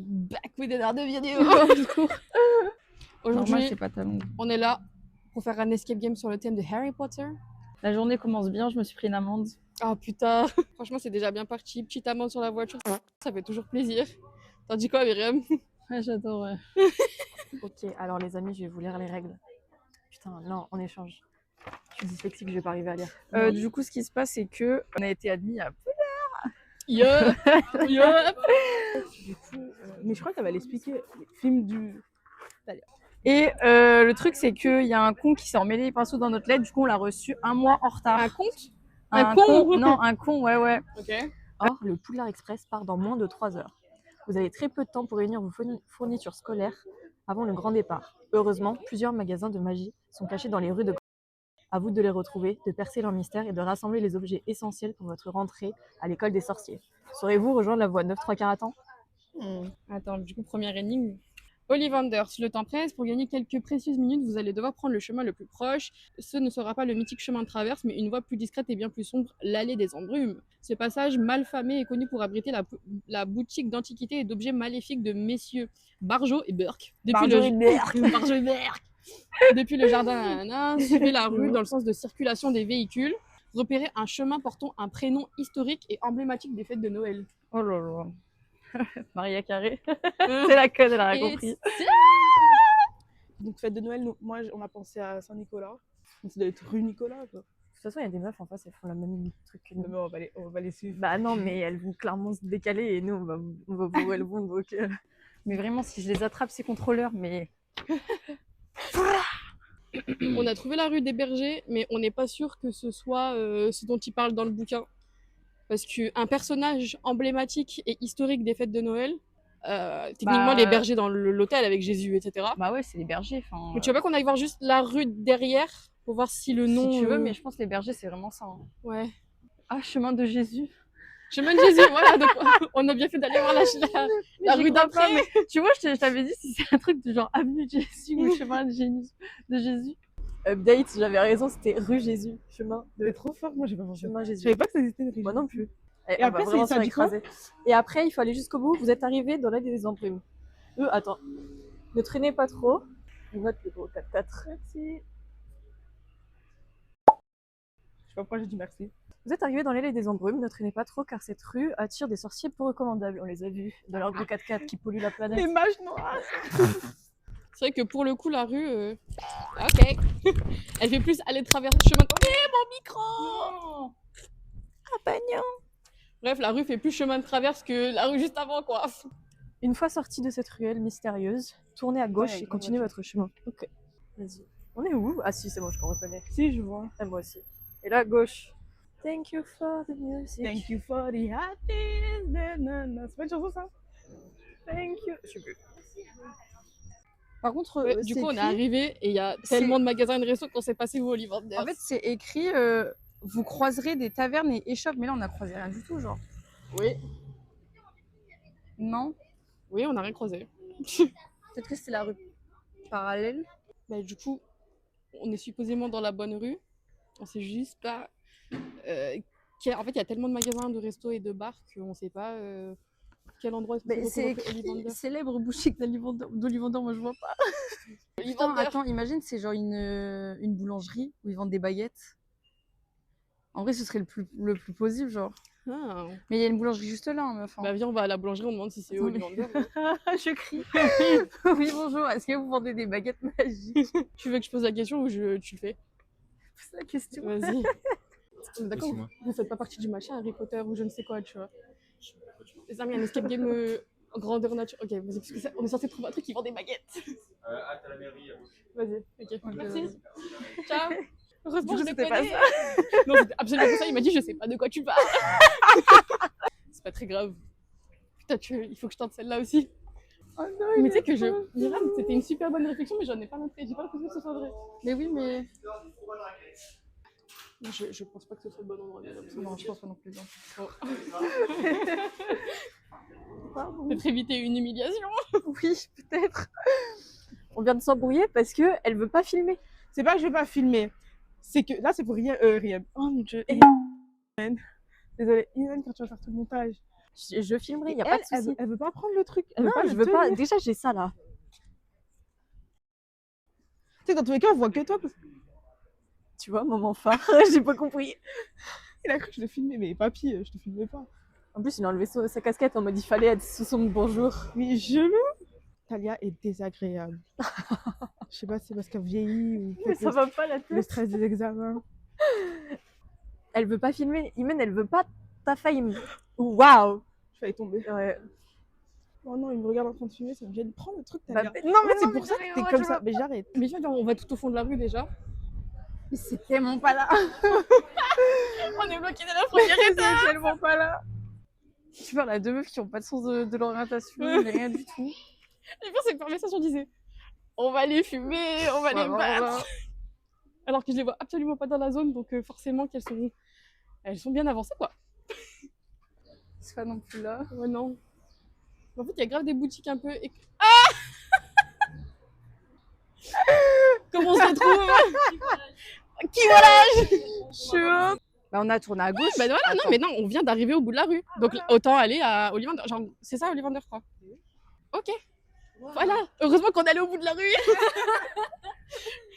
Back with another video. Normal, Aujourd'hui, c'est pas ta langue. on est là pour faire un escape game sur le thème de Harry Potter. La journée commence bien, je me suis pris une amende. Ah putain, franchement c'est déjà bien parti. Petite amende sur la voiture, ça fait toujours plaisir. T'en dis quoi Myriam? Ouais, j'adore, ouais. Ok, alors les amis, je vais vous lire les règles. Putain, non, on échange. Je suis dyslexique, je vais pas arriver à lire. Du coup, ce qui se passe, c'est que on a été admis à... Yup. Yup. Du coup, mais je crois qu'elle va l'expliquer. Le film du. Et le truc, c'est qu'il y a un con qui s'est emmêlé les pinceaux dans notre lettre. Du coup, on l'a reçu un mois en retard. Un compte? Un con Non, un con, ouais. Ok. Or, le Poudlard Express part dans moins de 3 heures. Vous avez très peu de temps pour réunir vos fournitures scolaires avant le grand départ. Heureusement, plusieurs magasins de magie sont cachés dans les rues de... À vous de les retrouver, de percer leur mystère et de rassembler les objets essentiels pour votre rentrée à l'école des sorciers. Saurez-vous rejoindre la voie 9 3/4 à temps? Attends, du coup, première énigme. Ollivander, si le temps presse, pour gagner quelques précieuses minutes, vous allez devoir prendre le chemin le plus proche. Ce ne sera pas le mythique chemin de traverse, mais une voie plus discrète et bien plus sombre, l'allée des embrumes. Ce passage mal famé est connu pour abriter la boutique d'antiquités et d'objets maléfiques de messieurs Barjot et Burke. Barjot et Burke. Barjot et Burke. Depuis le jardin, suivez la rue dans le sens de circulation des véhicules. Repérez un chemin portant un prénom historique et emblématique des fêtes de Noël. Oh là là. Maria Carré. C'est la conne, elle a rien compris. Donc, fête de Noël, moi, on a pensé à Saint-Nicolas. Donc, ça doit être rue Nicolas, quoi. De toute façon, il y a des meufs en face, elles font le même truc que nous. Mais on va les suivre. Bah non, mais elles vont clairement se décaler et nous, on va voir où elles vont. Donc, Mais vraiment, si je les attrape, ces contrôleurs, mais... On a trouvé la rue des Bergers, mais on n'est pas sûr que ce soit ce dont il parle dans le bouquin. Parce qu'un personnage emblématique et historique des fêtes de Noël, techniquement les bergers dans l'hôtel avec Jésus, etc. Bah ouais, c'est les bergers. Mais tu veux pas qu'on aille voir juste la rue derrière pour voir si le nom... Si tu veux, mais je pense que les bergers, c'est vraiment ça. Hein. Ouais. Ah, chemin de Jésus. Chemin de Jésus, voilà. Donc, on a bien fait d'aller voir la rue d'après. Mais tu vois, je t'avais dit si c'est un truc de genre avenue de Jésus ou chemin de Jésus. update, j'avais raison, c'était rue Jésus. Chemin de... C'est trop fort, moi, j'ai pas pensé. Chemin Je Jésus. savais pas que ça existait une rue. Moi non plus. Et après, vraiment ça se dit quoi? écraser. Et après, il faut aller jusqu'au bout. Vous êtes arrivés dans l'allée des embrumes. Attends. Ne traînez pas trop. Je note le gros 4-4. Merci. Je sais pas pourquoi j'ai dit merci. Vous êtes arrivés dans l'allée des embrumes. Ne traînez pas trop car cette rue attire des sorciers peu recommandables. On les a vus dans leur gros 4x4 qui polluent la planète. Les mages noirs. C'est vrai que pour le coup, la rue... Ok. Elle fait plus aller traverser le chemin... mon micro. Ah, pagnon. Bref, la rue fait plus chemin de traverse que la rue juste avant, quoi. Une fois sorti de cette ruelle mystérieuse, tournez à gauche Ouais, et continuez votre chemin. Ok. Vas-y. On est où? Ah si, c'est bon, je me reconnais. Si, je vois. Ah, moi aussi. Et là, à gauche. Thank you for the music. Thank you for the happiness. Nanana. C'est pas une chanson, ça? Thank you. Je sais plus. Par contre, Du c'est coup, on est écrit- arrivé et il y a tellement de magasins et de restos qu'on s'est passé où, Ollivander. En fait, c'est écrit vous croiserez des tavernes et échoppes, mais là, on a croisé rien du tout, genre. Oui. Non? Oui, on a rien croisé. Peut-être que c'est la rue parallèle. Bah, du coup, on est supposément dans la bonne rue. On sait juste pas. En fait, il y a tellement de magasins, de restos et de bars qu'on sait pas quel endroit est Mais c'est représenté écrit Ollivander. célèbre boutique d'Ollivander, moi je vois pas. Putain, Ollivander. attends, imagine, c'est genre une boulangerie où ils vendent des baguettes. En vrai, ce serait le plus plausible, genre. Ah. Mais il y a une boulangerie juste là, hein, meuf. Bah viens, on va à la boulangerie, on demande si c'est Attends, mais- Ollivander. Je crie. Oui, bonjour, est-ce que vous vendez des baguettes magiques? Tu veux que je pose la question ou tu le fais? C'est la question. Vas-y. On est d'accord, Excuse-moi. vous faites pas partie du machin Harry Potter ou je ne sais quoi, tu vois. Les amis, un escape game grandeur nature. Ok, vas-y, parce que on est censé trouver un truc qui vend des baguettes. Hâte à la mairie à gauche. Vas-y, ok. Merci. vas-y. Ciao. Heureusement, Du je coup, le c'était pas connais. Non, c'était absolument pas ça. Il m'a dit, je sais pas de quoi tu parles. C'est pas très grave. Putain, il faut que je tente celle-là aussi. Oh non, Mais tu sais que Myriam, c'était une super bonne réflexion, mais j'en ai pas l'impression. J'ai pas l'impression que ce soit vrai. Mais oui, mais. Je pense pas que ce soit le bon endroit. Non, je pense pas non plus. Non. Peut-être éviter une humiliation. Oui, peut-être. On vient de s'embrouiller parce que elle veut pas filmer. C'est pas que je vais pas filmer. C'est que là, c'est pour rien. Oh mon dieu. Désolée, Ilan, quand tu vas faire tout le montage, Je filmerai, il n'y a pas de souci. Elle veut pas prendre le truc. Elle Non, veut pas je le veux pas. tenir. Déjà, j'ai ça là. Tu sais, dans tous les cas, on voit que toi. Parce... Tu vois, moment phare. J'ai pas compris. Il a cru que je le filmais, mais papy, je te filmais pas. En plus, il a enlevé sa casquette en mode il fallait être sous son bonjour. Mais je Talia est désagréable. Je sais pas si c'est parce qu'elle vieillit ou Mais ça va pas la le tête. stress des examens. Elle veut pas filmer. Imen, elle veut pas ta fame. Waouh. Je failli tomber. Ouais. Oh non, il me regarde en train de filmer, ça me gêne. Prends le truc, Bah, Talia. non, En fait, mais c'est non, pour mais ça j'arrive, que t'es ouais, comme je ça. vois. Mais j'arrête. Mais viens, on va tout au fond de la rue déjà. Mais c'est tellement pas là. On est bloqué dans la première étape. C'est tellement pas là. Tu vois, là, deux meufs qui ont pas de sens de l'orientation, mais rien du tout. Le pire, c'est que par message, on disait on va les fumer, on va les battre. Alors que je les vois absolument pas dans la zone, donc forcément elles sont bien avancées, quoi. C'est pas non plus là. Ouais, non. En fait, il y a grave des boutiques un peu. Ah comment on se retrouve? Qui volage? Bah, on a tourné à gauche. Bah voilà, non, mais non, on vient d'arriver au bout de la rue. Donc autant aller à Ollivander. Genre, c'est ça, Ollivander, je crois. Ok. Voilà. Heureusement qu'on allait au bout de la rue.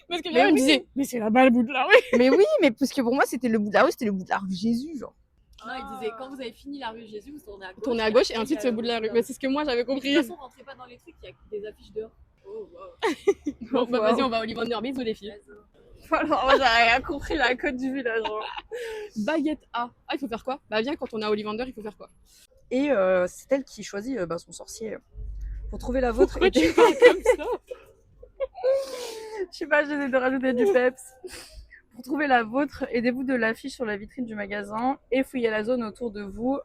Parce que là, Mais on me oui. disait, mais c'est là-bas le bout de la rue. Mais oui, mais parce que pour moi, c'était le bout de la rue, c'était le bout de la rue Jésus, genre. Non, il disait quand vous avez fini la rue Jésus, vous tournez à gauche. Tourner à gauche et ensuite c'est au bout de la rue. Mais c'est ce que moi j'avais De toute compris. façon, rentrez pas dans les trucs, il y a des affiches dehors. Oh, wow. Bon, bah vas-y, on va à Ollivander. Bisous les filles. Alors, moi, j'ai rien compris la code du village. Baguette A. Ah, il faut faire quoi? Bah viens, quand on est à Ollivander, il faut faire quoi? Et c'est elle qui choisit son sorcier. Pour trouver la vôtre. Pourquoi tu parles comme ça? Je sais pas, j'essaie de rajouter du peps. Pour trouver la vôtre, aidez-vous de l'affiche sur la vitrine du magasin et fouillez la zone autour de vous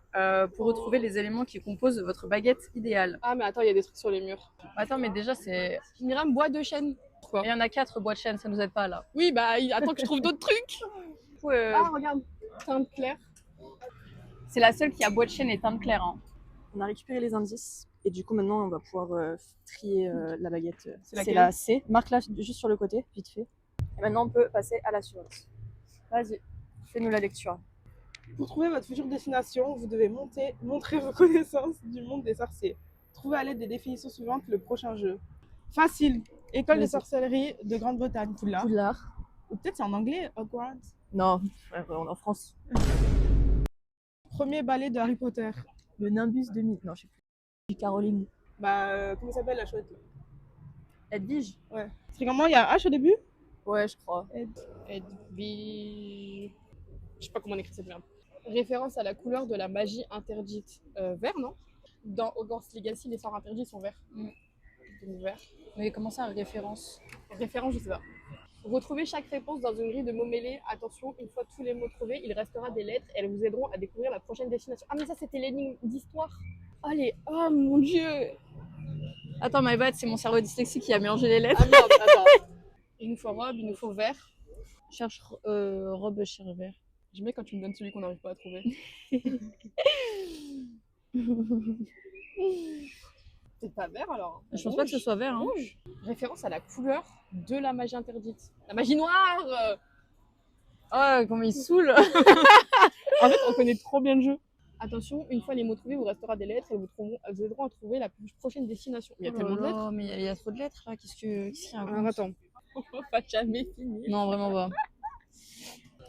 pour retrouver les éléments qui composent votre baguette idéale. Ah, mais attends, il y a des trucs sur les murs. Attends, mais déjà, c'est. Myriam, bois de chêne. Pourquoi? Il y en a 4 boîtes de chaîne, ça nous aide pas là. Oui, bah attends que je trouve d'autres trucs. Du coup, Ah, regarde. Teinte claire. c'est la seule qui a boîte de chaîne et teinte claire. Hein. On a récupéré les indices. Et du coup, maintenant, on va pouvoir trier la baguette. C'est laquelle? la C. Marque-la juste sur le côté, vite fait. Et maintenant, on peut passer à la suivante. Vas-y, fais-nous la lecture. Pour trouver votre future destination, vous devez montrer vos connaissances du monde des sorciers. Trouvez à l'aide des définitions suivantes le prochain jeu. Facile. École de Vas-y. sorcellerie de Grande-Bretagne, Poudlard. Poudlard. Ou peut-être c'est en anglais, Hogwarts. Non, frère, on est en France. Premier ballet de Harry Potter. Le Nimbus 2000. Non, je sais plus. Caroline. Bah, comment s'appelle la chouette là? Edwige. C'est comment il y a un H au début? Ouais, je crois. Edwige. Je sais pas comment on écrit cette merde. Référence à la couleur de la magie interdite. Vert, non? Dans Hogwarts Legacy, les sorts interdits sont verts. Donc vert. Mais comment ça, référence? Référence, je sais pas. Retrouvez chaque réponse dans une grille de mots mêlés. Attention, une fois tous les mots trouvés, il restera des lettres et elles vous aideront à découvrir la prochaine destination. Ah, mais ça, c'était l'énigme d'histoire. Allez, oh mon dieu. Attends, my bad, c'est mon cerveau dyslexique qui a mélangé les lettres. Ah merde, attends. Il nous faut robe, il nous faut vert. Cherche robe chez vert. J'aime bien quand tu me donnes celui qu'on n'arrive pas à trouver. C'est pas vert alors? Je pense pas que ce soit vert. Hein. Rouge. Référence à la couleur de la magie interdite. La magie noire. Oh, comment il saoule. En fait, on connaît trop bien le jeu. Attention, une fois les mots trouvés, il vous restera des lettres et elles vous aideront à trouver la prochaine destination. Il y a tellement de lettres. Mais il y a trop de lettres là. Qu'est-ce qu'il y a? Alors attends. On va jamais finir. Non, vraiment pas.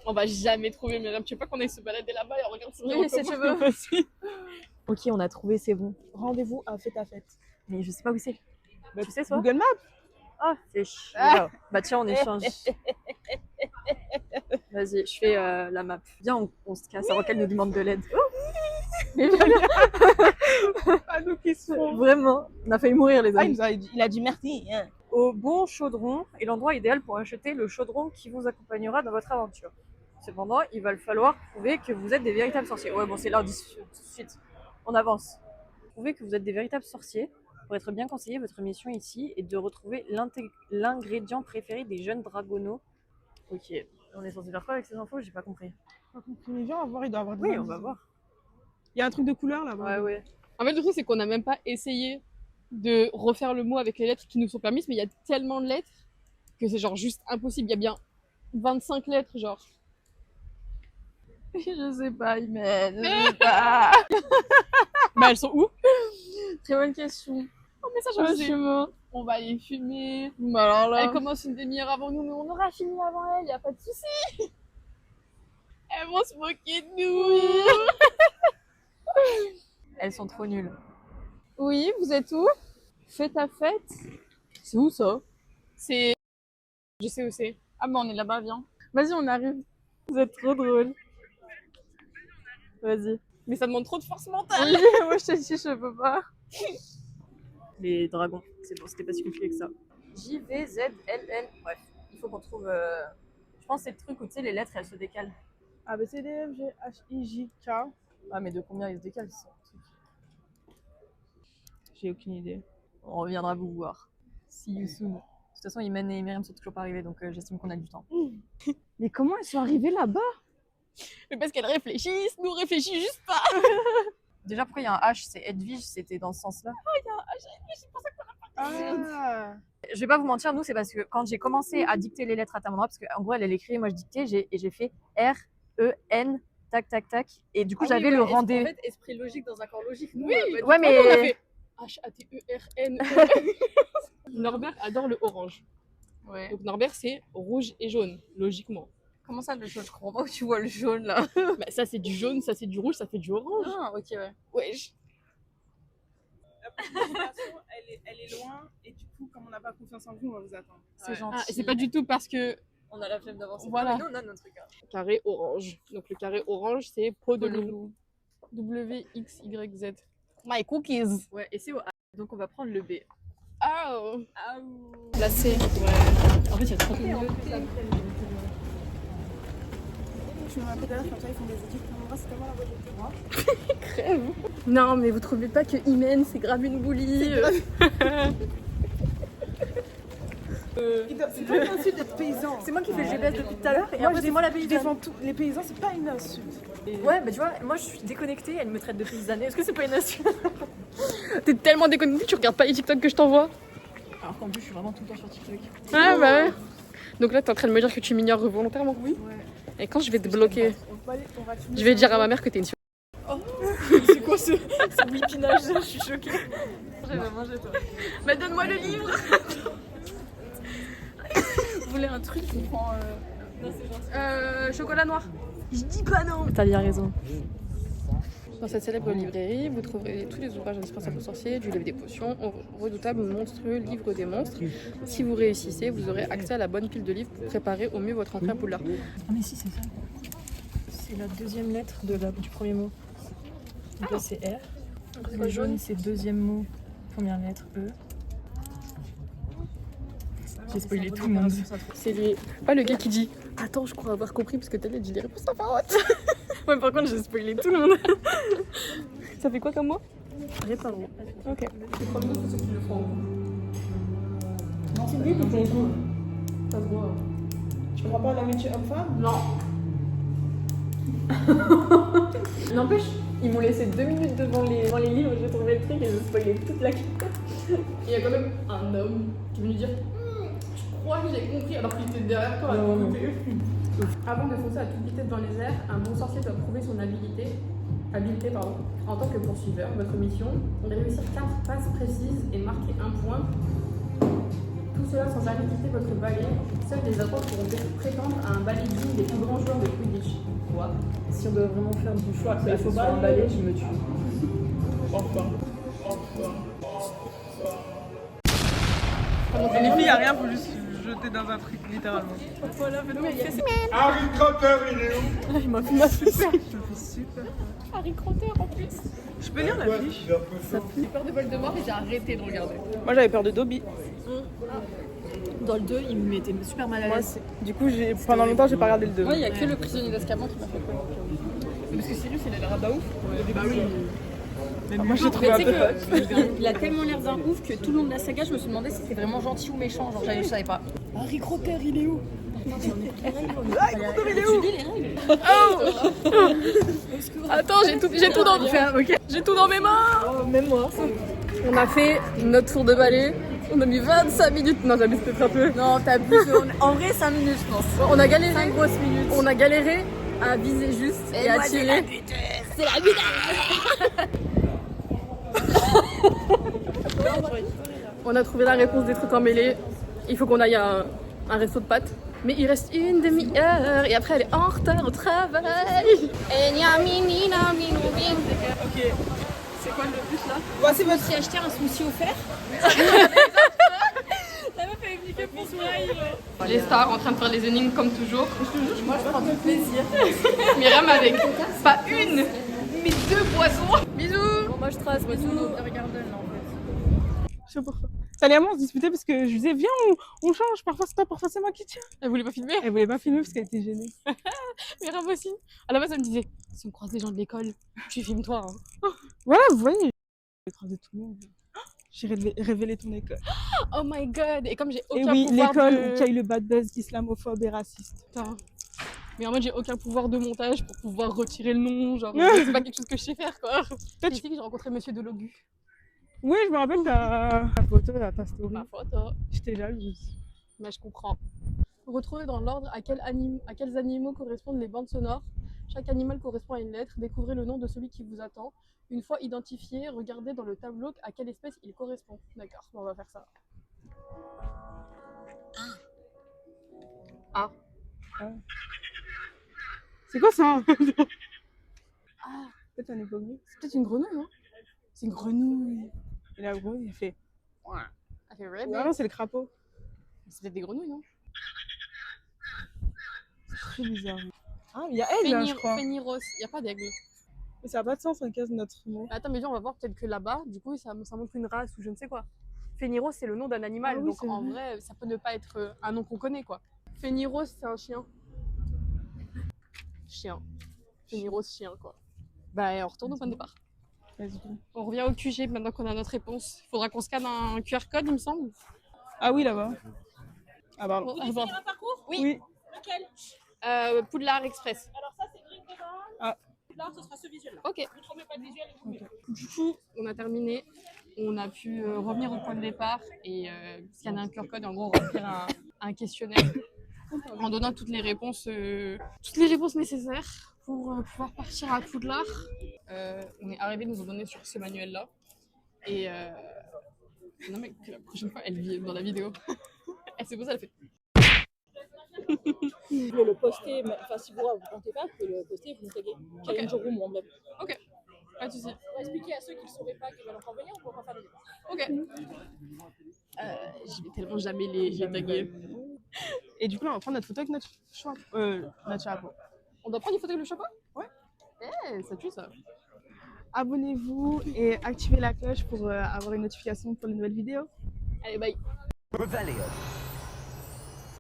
On va jamais trouver Myriam. Tu veux pas qu'on aille se balader là-bas et on regarde si Oui, si tu veux. Ok, on a trouvé, c'est bon. Rendez-vous à Fête à Fête. Mais je sais pas où c'est. Bah, Tu sais, toi? Google Maps. Ah, c'est chiant. Bah tiens, on échange. Vas-y, je fais la map. Viens, on se casse avant qu'elle nous demande de l'aide. Mais viens, Ah, nous qui sont. vraiment, on a failli mourir les Ah, amis. il a dit merci. Hein. Au bon chaudron est l'endroit idéal pour acheter le chaudron qui vous accompagnera dans votre aventure. Cependant, il va falloir prouver que vous êtes des véritables sorciers. Ouais, bon, c'est l'heure tout de suite. On avance. Prouvez que vous êtes des véritables sorciers. Pour être bien conseillé, votre mission ici est de retrouver l'ingrédient préféré des jeunes dragonaux. Ok, on est censé faire quoi avec ces infos? J'ai pas compris. Mais viens, on va voir, il doit avoir des Oui, on indices. va voir. Il y a un truc de couleur là-bas. Ouais. En fait, le truc, c'est qu'on n'a même pas essayé de refaire le mot avec les lettres qui nous sont permises, mais il y a tellement de lettres que c'est genre juste impossible. Il y a bien 25 lettres, genre. Je sais pas, Imen, je sais pas. Bah elles sont où? Très bonne question. Oh mais ça Je je sais. chemin. On va aller fumer. Bah alors là. Elle commence une demi-heure avant nous, mais on aura fini avant elle, y a pas de souci. Elles vont se moquer de nous. Elles sont trop nulles. Oui, vous êtes où? Fête à fête. C'est où ça? C'est... Je sais où c'est. Ah bah on est là-bas, viens. Vas-y, on arrive. Vous êtes trop drôles. Vas-y. Mais ça demande trop de force mentale. Oui, moi je te dis, je peux pas. Les dragons, c'est bon, c'était pas si compliqué que ça. JVZLL. Bref, il faut qu'on trouve. Je pense que c'est le truc où tu sais, les lettres elles se décalent. A, B, C, D, F, G, H, I, J, K. Ah, mais de combien ils se décalent ça? J'ai aucune idée. On reviendra vous voir. See you soon. De toute façon, Imen et Myriam sont toujours pas arrivés, donc j'estime qu'on a du temps. Mais comment elles sont arrivées là-bas? Mais parce qu'elles réfléchissent, nous on réfléchit juste pas. Déjà, pourquoi il y a un H? C'est Edwige, c'était dans ce sens-là. Ah. Je vais pas vous mentir, nous, c'est parce que quand j'ai commencé à dicter les lettres à Tamandra, parce qu'en gros, elle écrit, moi je dictais, et j'ai fait R, E, N, tac, tac, tac. Et du coup, j'avais le rendez-vous. En fait, esprit logique dans un corps logique. Nous, Oui, Ouais, mais. on a fait H-A-T-E-R-N. Norbert adore le orange. Ouais. Donc Norbert c'est rouge et jaune, logiquement. Comment ça, le jaune? Je comprends pas où tu vois le jaune là. Bah ça c'est du jaune, ça c'est du rouge, ça fait du orange. Ah, ok, ouais. Wesh. La présentation, elle est loin et du coup, comme on n'a pas confiance en vous, on va vous attendre. C'est Ouais. gentil. Ah, et c'est pas du tout parce que On a la flemme d'avancer. Voilà. Mais nous, on a notre truc. Hein. carré orange. Donc le carré orange c'est peau de Peau de loup. W-X-Y-Z. My cookies. Ouais, et c'est au A. Donc on va prendre le B. Oh. Ah La C. En fait, il y a trop de Je me rappelle d'ailleurs, comme ça, ils font des études. Moi, c'est tellement la voie de Non mais vous trouvez pas que Imen c'est grave une boulie? C'est pas une insulte d'être paysan. C'est moi qui fais le GPS depuis tout à l'heure, et Moi, après, c'est moi la je paysanne. défends tout. Les paysans, c'est pas une insulte. Ouais, bah tu vois, moi je suis déconnectée, elle me traite de paysanne. Est-ce que c'est pas une insulte? T'es tellement déconnectée, tu regardes pas les TikTok que je t'envoie. Alors qu'en plus, je suis vraiment tout le temps sur TikTok. Ah bah ouais. Donc là t'es en train de me dire que tu m'ignores volontairement? Oui. Et quand je vais te bloquer, je vais dire à ma mère que t'es une C'est quoi ce whippinage? Je suis choquée. J'avais mangé toi. Mais donne-moi le livre. Vous voulez un truc? On prend. Chocolat noir. Je dis pas non. T'as bien raison. Dans cette célèbre librairie, vous trouverez tous les ouvrages indispensables aux sorciers, du livre des potions, au redoutable monstrueux livre des monstres. Si vous réussissez, vous aurez accès à la bonne pile de livres pour préparer au mieux votre entrée à Poudlard. Ah mais si, c'est ça. C'est la deuxième lettre du premier mot. Donc là c'est R. Le jaune c'est deuxième mot, première lettre E. J'ai spoilé tout le monde. C'est lui. Pas le gars qui dit « Attends, je crois avoir compris parce que t'as dit les réponses à parotte. » Ouais, par contre j'ai spoilé tout le monde. Ça fait quoi comme mot? Réparons. Ok. Tu comprends pas l'amitié homme-femme? N'empêche, ils m'ont laissé 2 minutes devant les livres, j'ai trouvé le truc et j'ai spoilé toute la carte. Il y a quand même un homme qui veut lui dire je crois que j'ai compris alors qu'il était derrière toi à t'écouter. Avant de foncer à toute vitesse dans les airs, un bon sorcier doit prouver son habileté en tant que poursuiveur. Votre mission, réussir 4 passes précises et marquer un point. Tout cela sans jamais quitter votre balai. Seuls les athlètes pourront prétendre à un balai digne des plus grands joueurs de Quidditch. Quoi? Si on doit vraiment faire du choix, il faut sur un pas balai, je me tue. Les filles, y a rien voulu se jeter dans un truc, littéralement. Harry Potter, il est où? Il m'a fait super. Super. Harry Potter en plus. Je peux lire la fiche? J'ai peur de Voldemort et j'ai arrêté de regarder. Moi, j'avais peur de Dobby. Dans le 2, il me mettait super mal à Moi, l'aise. du coup, pendant longtemps, j'ai pas regardé le 2. Ouais, il y a que le prisonnier d'Azkaban qui m'a fait peur. Parce que Sirius il a l'air d'un ouf. Bah oui. Moi, j'ai Mais trouvé un tu peu sais que il a tellement l'air d'un ouf que tout le long de la saga, je me suis demandé si c'était vraiment gentil ou méchant. Genre, je savais pas. Harry Potter, il est où? Attends, j'ai tout dans j'ai tout dans mes mains. Même moi. On a fait notre tour de balai. On a mis 25 minutes. Non, j'abuse peut-être un peu. Non, t'abuses. En vrai, 5 minutes, je pense. On a galéré. 5 grosses minutes. On a galéré. à viser juste et à tirer. C'est la buteuse. On a trouvé la réponse des trucs emmêlés. Il faut qu'on aille à un resto de pâtes. Mais il reste une demi-heure et après elle est en retard au travail. Ok, c'est quoi le bus là? Voici votre. J'ai acheté un smoothie offert. Les stars en train de faire les énigmes comme toujours. Moi je prends du plaisir. Myriam avec pas une, mais 2 boissons. Bisous. Bon, moi je trace, bisous. Regardez là en fait. Je sais pas pourquoi. Salia et moi on se disputait parce que je disais viens on change, parfois c'est toi, parfois c'est moi qui tiens. Elle voulait pas filmer. Elle voulait pas filmer parce qu'elle était gênée. Myriam aussi. À la base elle me disait si on croise des gens de l'école, tu filmes toi. Hein. Voilà, vous voyez. J'ai croisé tout le monde. J'ai révélé ton école. Oh my god. Et comme j'ai Et aucun oui, pouvoir l'école qui a eu le bad buzz islamophobe et raciste. Putain. Mais en mode j'ai aucun pouvoir de montage pour pouvoir retirer le nom, genre c'est pas quelque chose que je sais faire quoi. C'est ici que j'ai rencontré Monsieur Delogu. Oui, je me rappelle ta photo, ta story. Ma photo. J'étais jalouse. Mais je comprends. Retrouvez dans l'ordre à quels animaux correspondent les bandes sonores. Chaque animal correspond à une lettre. Découvrez le nom de celui qui vous attend. Une fois identifié, regardez dans le tableau à quelle espèce il correspond. D'accord, on va faire ça. Ah. C'est quoi ça? Ah, Peut-être un éponge. c'est peut-être une grenouille, non? C'est une grenouille. Et la grenouille, elle fait. Elle fait red. Ah non, c'est le crapaud. C'est peut-être des grenouilles, non? C'est très bizarre. Ah, il y a aigle, là, je crois. Phéniros, il n'y a pas d'aigle. Mais ça n'a pas de sens en cas de notre mot. Attends, mais viens, on va voir peut-être que là-bas, du coup, ça montre une race ou je ne sais quoi. Phéniros, c'est le nom d'un animal, Ah oui, donc c'est en vrai. vrai, ça peut ne pas être un nom qu'on connaît, quoi. Phéniros, c'est un chien. Chien. Phéniros, chien, quoi. Bah, on retourne au point de départ. Vas-y. On revient au QG maintenant qu'on a notre réponse. Faudra qu'on scanne un QR code, il me semble. Ah oui, là-bas. Ah, pardon. Ah, bon. Un parcours? Oui. Lequel? Poudlard Express. Alors ça c'est green devant. Ah. Là ce sera ce visuel là. Ok. Ne trouvez pas de visuel et vous mieux. Du coup, on a terminé. On a pu revenir au point de départ et scanner un QR code, en gros remplir un questionnaire en donnant toutes les réponses nécessaires pour pouvoir partir à Poudlard. On est arrivé, nous ont donné sur ce manuel-là. Et non mais que la prochaine fois, elle vit dans la vidéo. Elle s'est posée, elle a fait. Vous pouvez le poster, enfin si vous ne comptez pas, vous pouvez le poster et vous me taguez. Challenge room ou emblème. Ok, pas de soucis. On va expliquer à ceux qui ne sauraient pas qu'ils veulent encore venir, on pourra faire le débat. Ok. Je vais tellement jamais les taguer. Et du coup, là, on va prendre notre photo avec notre chapeau. On doit prendre une photo avec le chapeau? Ouais. Eh, ça tue ça. Abonnez-vous et activez la cloche pour avoir une notification pour les nouvelles vidéos. Allez, bye. Revelio.